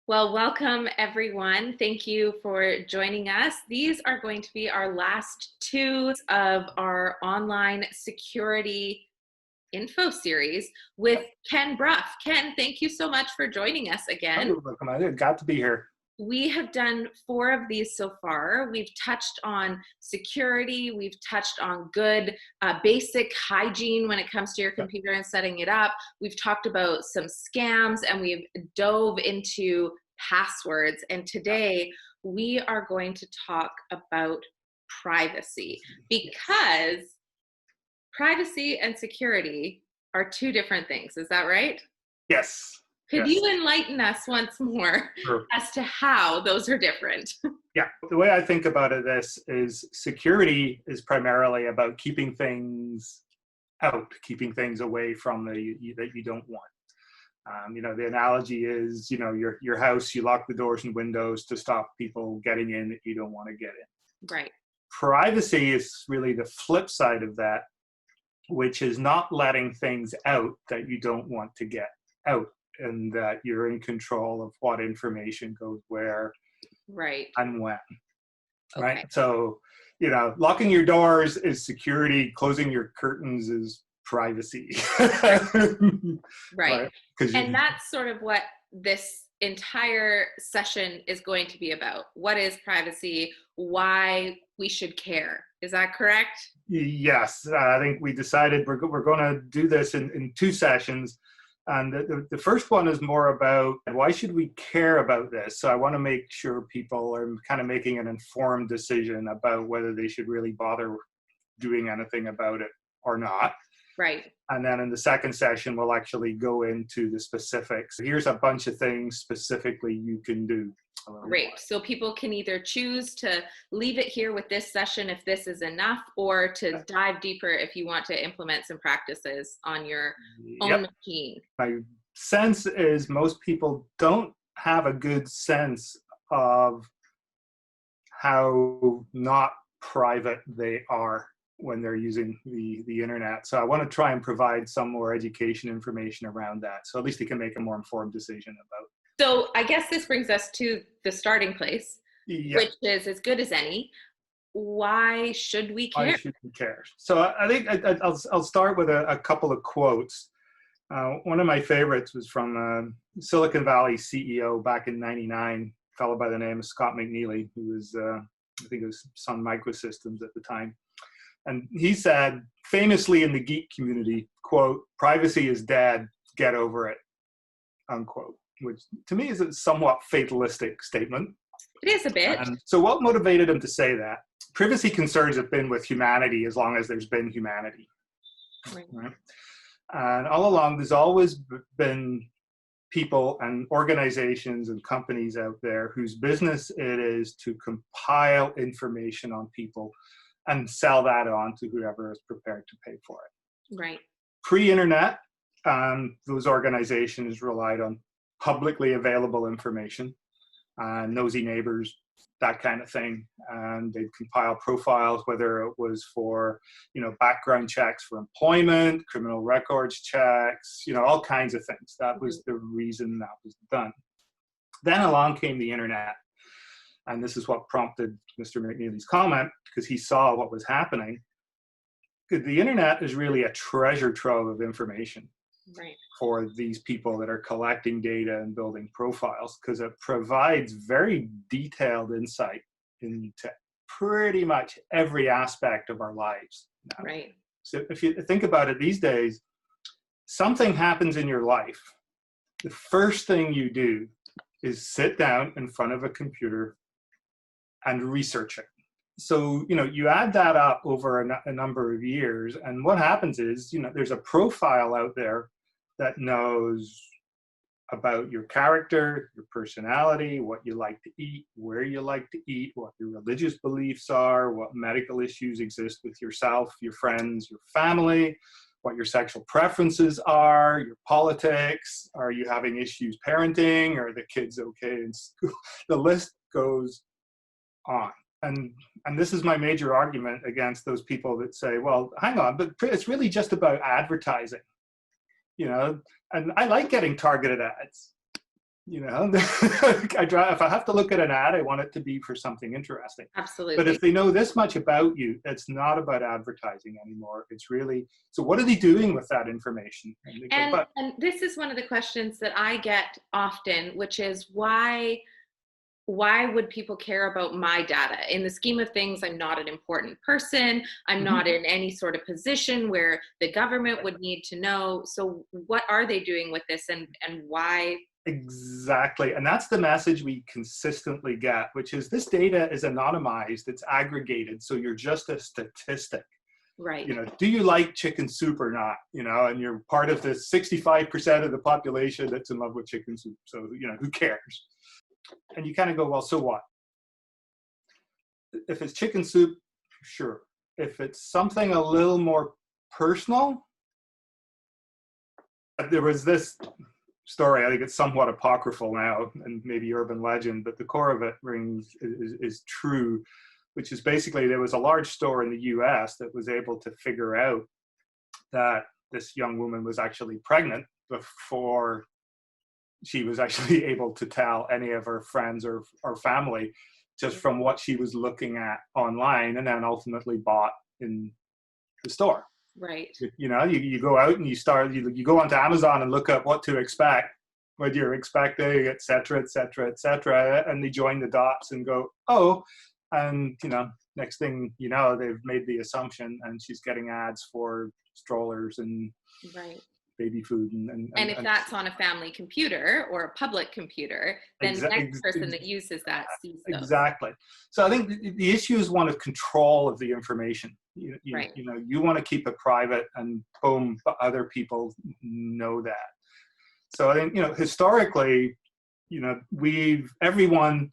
Well, welcome everyone. Thank you for joining us. These are going to be our last two of our online security info series with Ken Brough. Ken, thank you so much for joining us Oh, again. you're welcome. I got to be here. We have done 4 of these so far. We've touched on security. We've touched on good basic hygiene when it comes to your Yeah. computer and setting it up. We've talked about some scams and we've dove into passwords. And today we are going to talk about privacy Yes. because privacy and security are 2 different things. Is that right? Yes. Could Yes. you enlighten us once more True. as to how those are different? Yeah. The way I think about it, this is security is primarily about keeping things out, keeping things away from that you don't want. The analogy is, your house, you lock the doors and windows to stop people getting in that you don't want to get in. Right. Privacy is really the flip side of that, which is not letting things out that you don't want to get out, and that you're in control of what information goes where Right. and when, right? Okay. So, locking your doors is security, closing your curtains is privacy. Right. Right? Because And that's sort of what this entire session is going to be about. What is privacy? Why we should care. Is that correct? yes, I think we decided we're going to do this in 2 sessions. And the first one is more about why should we care about this? So I want to make sure people are kind of making an informed decision about whether they should really bother doing anything about it or not. Right. And then in the second session, we'll actually go into the specifics. Here's a bunch of things specifically you can do. Great. So people can either choose to leave it here with this session if this is enough, or to dive deeper if you want to implement some practices on your own Yep. machine. My sense is most people don't have a good sense of how not private they are when they're using the internet. So I want to try and provide some more education information around that, so at least they can make a more informed decision about. So I guess this brings us to the starting place, Yeah, which is as good as any. Why should we I care? shouldn't care. So I think I'll start with a couple of quotes. One of my favorites was from Silicon Valley CEO back in '99, a fellow by the name of Scott McNealy, who was, I think it was Sun Microsystems at the time. And he said, famously in the geek community, quote, "Privacy is dead, get over it," unquote, which to me is a somewhat fatalistic statement. It is a bit. And so what motivated him to say that? Privacy concerns have been with humanity as long as there's been humanity. Right. Right? And all along, there's always been people and organizations and companies out there whose business it is to compile information on people and sell that on to whoever is prepared to pay for it. Right. Pre-internet, those organizations relied on publicly available information, nosy neighbors, that kind of thing. And they'd compile profiles, whether it was for, background checks for employment, criminal records checks, all kinds of things. That was the reason that was done. Then along came the internet. And this is what prompted Mr. McNealy's comment, because he saw what was happening. The internet is really a treasure trove of information. Right. For these people that are collecting data and building profiles, because it provides very detailed insight into pretty much every aspect of our lives now. Right. So if you think about it these days, something happens in your life, the first thing you do is sit down in front of a computer and research it. So, you add that up over a number of years, and what happens is, there's a profile out there that knows about your character, your personality, what you like to eat, where you like to eat, what your religious beliefs are, what medical issues exist with yourself, your friends, your family, what your sexual preferences are, your politics, are you having issues parenting, are the kids okay in school? The list goes on. And this is my major argument against those people that say, well, hang on, but it's really just about advertising. And I like getting targeted ads. You know, if I have to look at an ad, I want it to be for something interesting. But Absolutely. if they know this much about you, it's not about advertising anymore. It's really, so what are they doing with that information? And they go, but And this is one of the questions that I get often, which is why would people care about my data? In the scheme of things, I'm not an important person. I'm not in any sort of position where the government would need to know. So what are they doing with this, and why? exactly. And that's the message we consistently get, which is this data is anonymized, it's aggregated. So you're just a statistic. Right. You know, do you like chicken soup or not? You know, and you're part of the 65% of the population that's in love with chicken soup. So, you know, who cares? And you kind of go, well, so what? If it's chicken soup, sure. If it's something a little more personal, there was this story, I think it's somewhat apocryphal now and maybe urban legend, but the core of it is true, which is basically there was a large store in the US that was able to figure out that this young woman was actually pregnant before she was actually able to tell any of her friends or family, just from what she was looking at online, and then ultimately bought in the store. Right. You know, you go out and you go onto Amazon and look up what to expect, what you're expecting, et cetera, et cetera, et cetera, and they join the dots and go, oh, and you know, next thing you know, they've made the assumption, and she's getting ads for strollers and Right. baby food And if that's on a family computer or a public computer, then the next person that uses that sees those. exactly. So I think the issue is one of control of the information. Right. You know, you want to keep it private, and boom, other people know that. So I think, you know, historically, you know, everyone,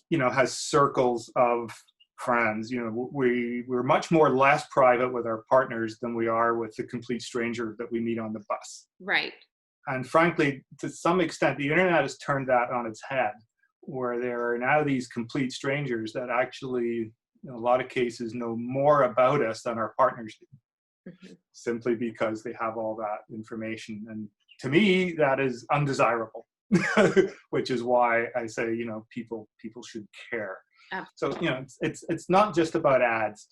you know, has circles of friends. You know, we're much more less private with our partners than we are with the complete stranger that we meet on the bus. Right. And frankly, to some extent, the internet has turned that on its head, where there are now these complete strangers that actually, in a lot of cases, know more about us than our partners do, simply because they have all that information. And to me, that is undesirable, which is why I say, you know, people should care. So, you know, it's not just about ads.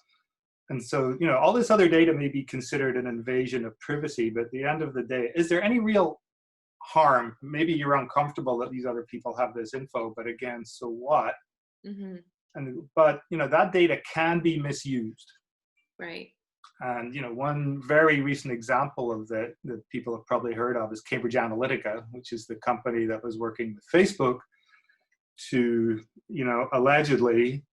And so, you know, all this other data may be considered an invasion of privacy, but at the end of the day, is there any real harm? Maybe you're uncomfortable that these other people have this info, but again, so what? But, you know, that data can be misused. Right. And, you know, one very recent example of that people have probably heard of is Cambridge Analytica, which is the company that was working with Facebook to, you know, allegedly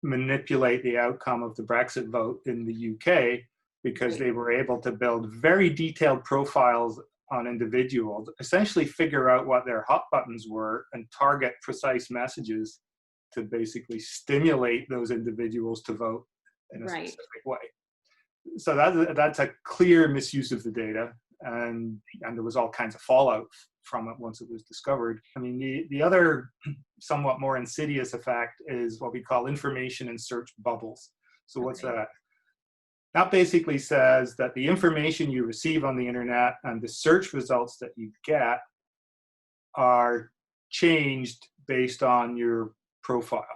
manipulate the outcome of the Brexit vote in the UK, because they were able to build very detailed profiles on individuals, essentially figure out what their hot buttons were and target precise messages to basically stimulate those individuals to vote in a specific way. So that's a clear misuse of the data, and there was all kinds of fallout from it once it was discovered. I mean, the other somewhat more insidious effect is what we call information and search bubbles. So what's that? That basically says that the information you receive on the internet and the search results that you get are changed based on your profile.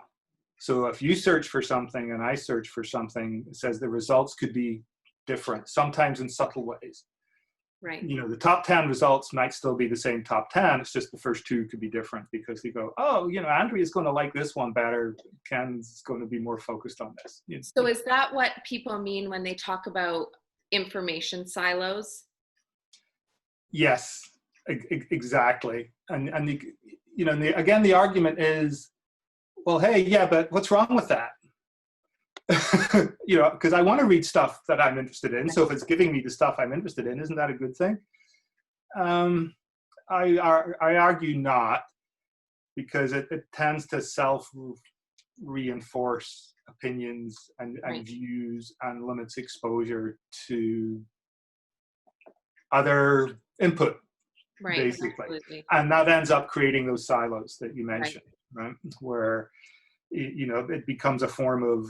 So if you search for something and I search for something, it says the results could be different, sometimes in subtle ways. Right. You know, the top 10 results might still be the same top 10. It's just the first two could be different, because you go, oh, you know, Andria's going to like this one better. Ken's going to be more focused on this. So is that what people mean when they talk about information silos? Yes, exactly. And you know, again, the argument is, well, hey, yeah, but what's wrong with that? You know, because I want to read stuff that I'm interested in. So if it's giving me the stuff I'm interested in, isn't that a good thing? I argue not, because it tends to self-reinforce opinions and views, and limits exposure to other input, basically. Absolutely. And that ends up creating those silos that you mentioned, right? Where, you know, it becomes a form of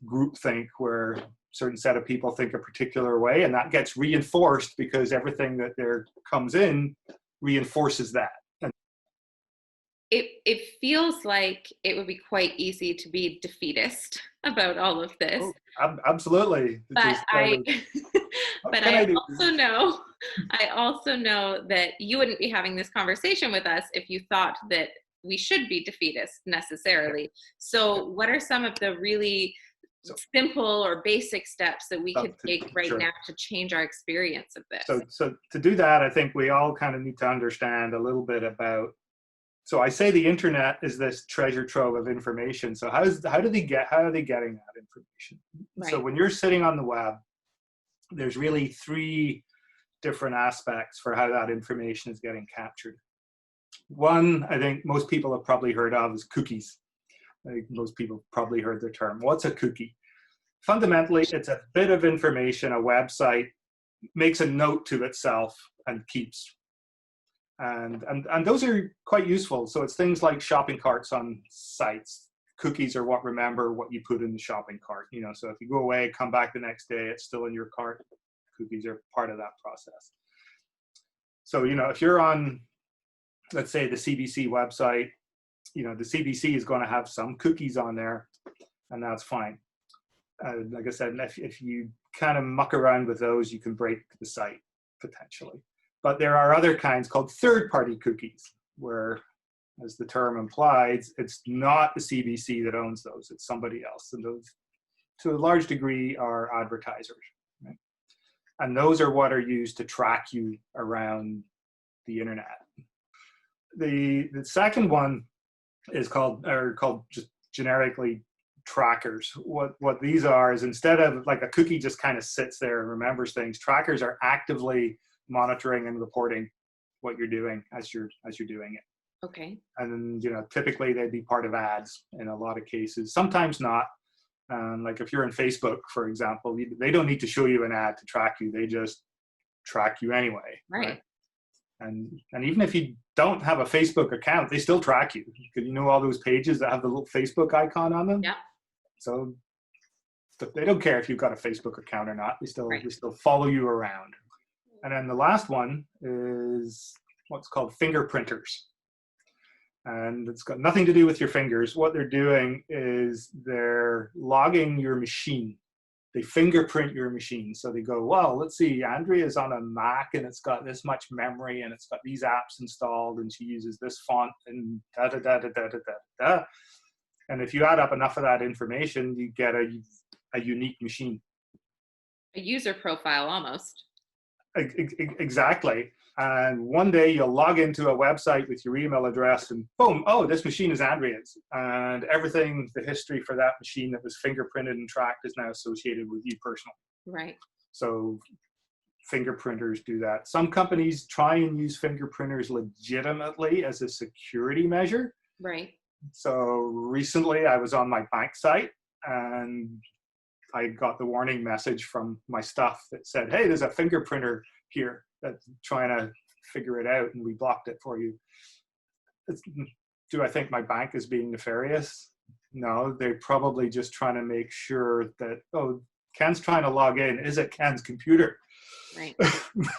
groupthink, where a certain set of people think a particular way, and that gets reinforced because everything that there comes in reinforces that. it feels like it would be quite easy to be defeatist about all of this, Oh, absolutely. but Just I what but can I do? I also know that you wouldn't be having this conversation with us if you thought that we should be defeatist Yeah, necessarily. yeah. So what are some of the really So, simple or basic steps that we could take right sure. now to change our experience of this? So to do that, I think we all kind of need to understand a little bit about. So I say the internet is this treasure trove of information. So how are they getting that information? So Right. when you're sitting on the web, there's really three different aspects for how that information is getting captured. One, I think most people have probably heard of is cookies. I think most people have probably heard the term. What's a cookie? Fundamentally, it's a bit of information a website makes a note to itself and keeps. And those are quite useful. So it's things like shopping carts on sites. Cookies are what remember what you put in the shopping cart. So if you go away, come back the next day, it's still in your cart. Cookies are part of that process. So if you're on, let's say, the CBC website, the CBC is going to have some cookies on there, and that's fine. Like I said, if you kind of muck around with those, you can break the site potentially. But there are other kinds called third-party cookies, where, as the term implies, it's not the CBC that owns those, it's somebody else. And those, to a large degree, are advertisers. Right? And those are what are used to track you around the internet. The second one is called just generically trackers. What these are is, instead of like a cookie just kind of sits there and remembers things, trackers are actively monitoring and reporting what you're doing as you're doing it. Okay. And typically they'd be part of ads in a lot of cases, sometimes not. Like if you're in Facebook, for example, they don't need to show you an ad to track you, they just track you anyway. Right. And even if you don't have a Facebook account, they still track you, because all those pages that have the little Facebook icon on them. Yeah. So they don't care if you've got a Facebook account or not. They still follow you around. And then the last one is what's called fingerprinters. And it's got nothing to do with your fingers. What they're doing is they're logging your machine. They fingerprint your machine. So they go, well, let's see, Andrea is on a Mac and it's got this much memory and it's got these apps installed and she uses this font and da da da da da da da. And if you add up enough of that information, you get a unique machine. A user profile almost. Exactly. And one day you'll log into a website with your email address and boom, oh, this machine is Andrea's. And everything, the history for that machine that was fingerprinted and tracked, is now associated with you personally. Right. So fingerprinters do that. Some companies try and use fingerprinters legitimately as a security measure. Right. So recently I was on my bank site and I got the warning message from my stuff that said, hey, there's a fingerprinter here that's trying to figure it out and we blocked it for you. Do I think my bank is being nefarious? No, they're probably just trying to make sure that, oh, Ken's trying to log in. Is it Ken's computer? Right.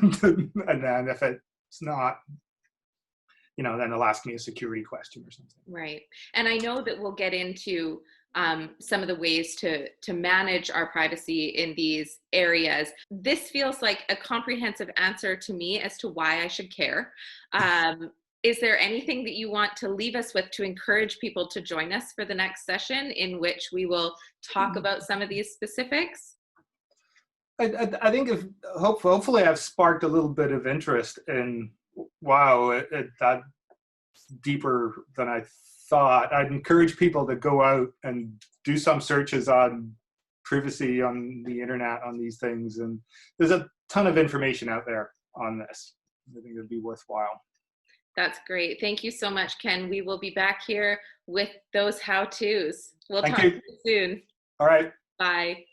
And then if it's not, then they'll ask me a security question or something. Right. And I know that we'll get into some of the ways to manage our privacy in these areas. This feels like a comprehensive answer to me as to why I should care. Is there anything that you want to leave us with to encourage people to join us for the next session, in which we will talk about some of these specifics? I think hopefully I've sparked a little bit of interest in, wow, that deeper than I thought. I'd encourage people to go out and do some searches on privacy on the internet on these things. And there's a ton of information out there on this. I think it'd be worthwhile. That's great. Thank you so much, Ken. We will be back here with those how-tos. We'll Thank talk you. to you soon. All right. Bye.